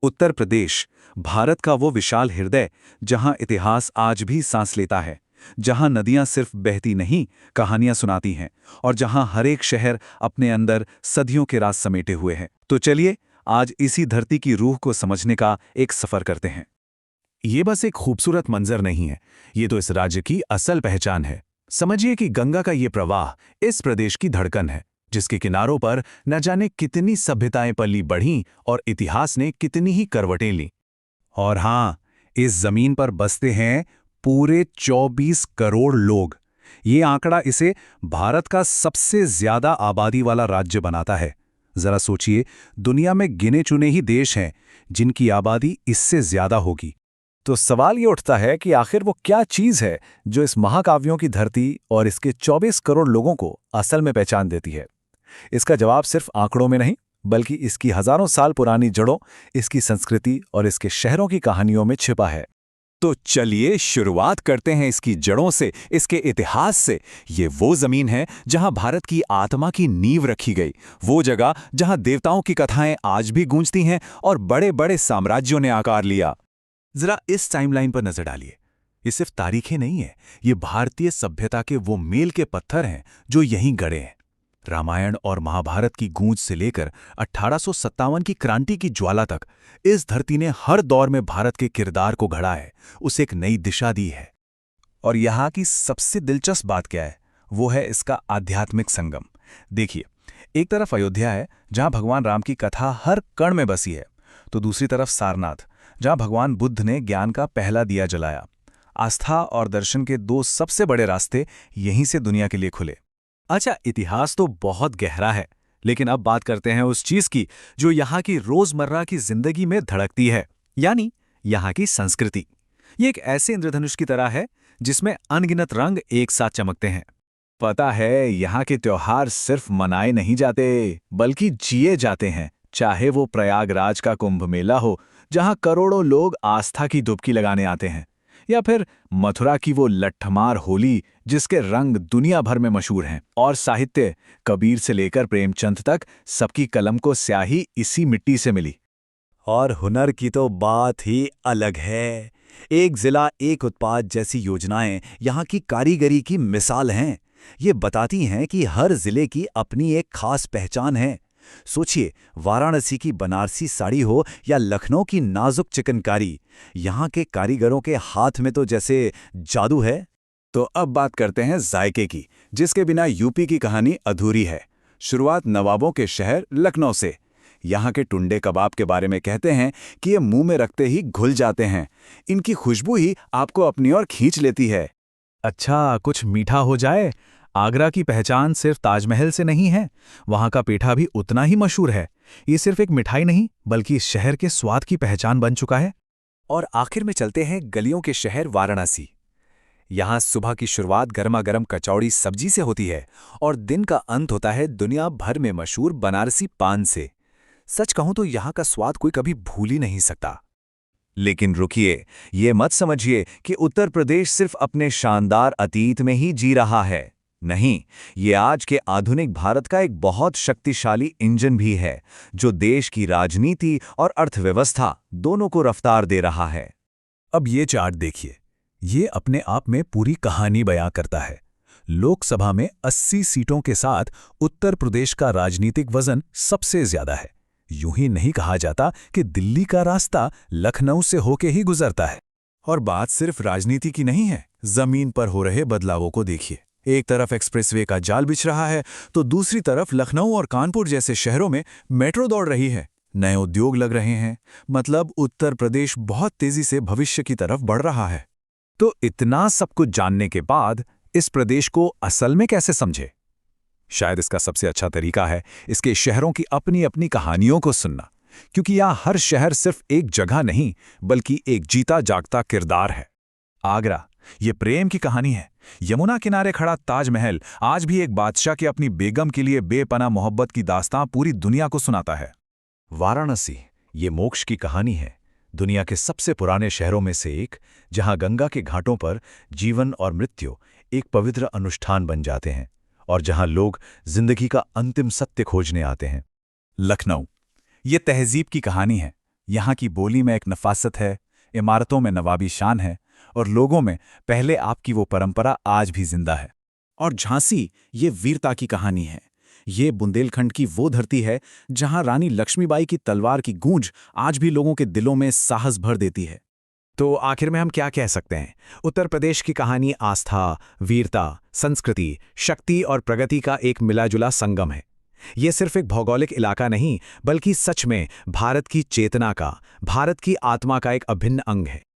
उत्तर प्रदेश, भारत का वो विशाल हृदय जहां इतिहास आज भी सांस लेता है, जहां नदियां सिर्फ बहती नहीं, कहानियां सुनाती हैं, और जहां हर एक शहर अपने अंदर सदियों के राज समेटे हुए है। तो चलिए, आज इसी धरती की रूह को समझने का एक सफर करते हैं। ये बस एक खूबसूरत मंजर नहीं है, ये तो इस राज्य की असल पहचान है। समझिए कि गंगा का ये प्रवाह इस प्रदेश की धड़कन है, जिसके किनारों पर न जाने कितनी सभ्यताएं पली बढ़ीं और इतिहास ने कितनी ही करवटें लीं। और हां, इस जमीन पर बसते हैं पूरे 24 करोड़ लोग। ये आंकड़ा इसे भारत का सबसे ज्यादा आबादी वाला राज्य बनाता है। जरा सोचिए, दुनिया में गिने चुने ही देश हैं जिनकी आबादी इससे ज्यादा होगी। तो सवाल ये उठता है कि आखिर वो क्या चीज़ है जो इस महाकाव्यों की धरती और इसके 24 करोड़ लोगों को असल में पहचान देती है। इसका जवाब सिर्फ आंकड़ों में नहीं, बल्कि इसकी हजारों साल पुरानी जड़ों, इसकी संस्कृति और इसके शहरों की कहानियों में छिपा है। तो चलिए शुरुआत करते हैं इसकी जड़ों से, इसके इतिहास से। ये वो जमीन है जहां भारत की आत्मा की नींव रखी गई, वो जगह जहां देवताओं की कथाएं आज भी गूंजती हैं और बड़े बड़े साम्राज्यों ने आकार लिया। जरा इस टाइमलाइन पर नजर डालिए। ये सिर्फ तारीखें नहीं है, ये भारतीय सभ्यता के वो मील के पत्थर हैं जो यहीं गड़े हैं। रामायण और महाभारत की गूंज से लेकर 1857 की क्रांति की ज्वाला तक इस धरती ने हर दौर में भारत के किरदार को घड़ा है, उसे एक नई दिशा दी है। और यहाँ की सबसे दिलचस्प बात क्या है, वो है इसका आध्यात्मिक संगम। देखिए, एक तरफ अयोध्या है जहां भगवान राम की कथा हर कण में बसी है, तो दूसरी तरफ सारनाथ, जहां भगवान बुद्ध ने ज्ञान का पहला दिया जलाया। आस्था और दर्शन के दो सबसे बड़े रास्ते यहीं से दुनिया के लिए खुले। अच्छा, इतिहास तो बहुत गहरा है, लेकिन अब बात करते हैं उस चीज की जो यहाँ की रोजमर्रा की जिंदगी में धड़कती है, यानी यहाँ की संस्कृति। ये एक ऐसे इंद्रधनुष की तरह है जिसमें अनगिनत रंग एक साथ चमकते हैं। पता है, यहाँ के त्योहार सिर्फ मनाए नहीं जाते, बल्कि जिए जाते हैं। चाहे वो प्रयागराज का कुंभ मेला हो, जहाँ करोड़ों लोग आस्था की डुबकी लगाने आते हैं, या फिर मथुरा की वो लट्ठमार होली जिसके रंग दुनिया भर में मशहूर हैं। और साहित्य, कबीर से लेकर प्रेमचंद तक, सबकी कलम को स्याही इसी मिट्टी से मिली। और हुनर की तो बात ही अलग है। एक जिला एक उत्पाद जैसी योजनाएं यहाँ की कारीगरी की मिसाल हैं। ये बताती हैं कि हर जिले की अपनी एक खास पहचान है। सोचिए, वाराणसी की बनारसी साड़ी हो या लखनऊ की नाजुक चिकनकारी, यहाँ के कारीगरों के हाथ में तो जैसे जादू है। तो अब बात करते हैं जायके की, जिसके बिना यूपी की कहानी अधूरी है। शुरुआत नवाबों के शहर लखनऊ से। यहाँ के टुंडे कबाब के बारे में कहते हैं कि ये मुंह में रखते ही घुल जाते हैं। इनकी खुशबू ही आपको अपनी ओर खींच लेती है। अच्छा, कुछ मीठा हो जाए। आगरा की पहचान सिर्फ ताजमहल से नहीं है, वहाँ का पेठा भी उतना ही मशहूर है। ये सिर्फ एक मिठाई नहीं, बल्कि इस शहर के स्वाद की पहचान बन चुका है। और आखिर में चलते हैं गलियों के शहर वाराणसी। यहाँ सुबह की शुरुआत गर्मा गर्म कचौड़ी सब्जी से होती है और दिन का अंत होता है दुनिया भर में मशहूर बनारसी पान से। सच कहूं तो यहाँ का स्वाद कोई कभी भूल ही नहीं सकता। लेकिन रुकिए, ये मत समझिए कि उत्तर प्रदेश सिर्फ अपने शानदार अतीत में ही जी रहा है। नहीं, ये आज के आधुनिक भारत का एक बहुत शक्तिशाली इंजन भी है, जो देश की राजनीति और अर्थव्यवस्था दोनों को रफ्तार दे रहा है। अब ये चार्ट देखिए, ये अपने आप में पूरी कहानी बयां करता है। लोकसभा में 80 सीटों के साथ उत्तर प्रदेश का राजनीतिक वजन सबसे ज्यादा है। यूं ही नहीं कहा जाता कि दिल्ली का रास्ता लखनऊ से होके ही गुजरता है। और बात सिर्फ राजनीति की नहीं है, जमीन पर हो रहे बदलावों को देखिए। एक तरफ एक्सप्रेसवे का जाल बिछ रहा है, तो दूसरी तरफ लखनऊ और कानपुर जैसे शहरों में मेट्रो दौड़ रही है, नए उद्योग लग रहे हैं। मतलब उत्तर प्रदेश बहुत तेजी से भविष्य की तरफ बढ़ रहा है। तो इतना सब कुछ जानने के बाद इस प्रदेश को असल में कैसे समझे? शायद इसका सबसे अच्छा तरीका है इसके शहरों की अपनी अपनी कहानियों को सुनना, क्योंकि यहाँ हर शहर सिर्फ एक जगह नहीं, बल्कि एक जीता जागता किरदार है। आगरा, ये प्रेम की कहानी है। यमुना किनारे खड़ा ताजमहल आज भी एक बादशाह की अपनी बेगम के लिए बेपनाह मोहब्बत की दास्तां पूरी दुनिया को सुनाता है। वाराणसी, ये मोक्ष की कहानी है। दुनिया के सबसे पुराने शहरों में से एक, जहां गंगा के घाटों पर जीवन और मृत्यु एक पवित्र अनुष्ठान बन जाते हैं और जहां लोग जिंदगी का अंतिम सत्य खोजने आते हैं। लखनऊ, ये तहजीब की कहानी है। यहाँ की बोली में एक नफासत है, इमारतों में नवाबी शान है, और लोगों में पहले आपकी वो परंपरा आज भी जिंदा है। और झांसी ये वीरता की कहानी है। ये बुंदेलखंड की वो धरती है जहां रानी लक्ष्मीबाई की तलवार की गूंज आज भी लोगों के दिलों में साहस भर देती है। तो आखिर में हम क्या कह सकते हैं? उत्तर प्रदेश की कहानी आस्था, वीरता, संस्कृति, शक्ति और प्रगति का एक मिलाजुला संगम है। ये सिर्फ एक भौगोलिक इलाका नहीं, बल्कि सच में भारत की चेतना का, भारत की आत्मा का एक अभिन्न अंग है।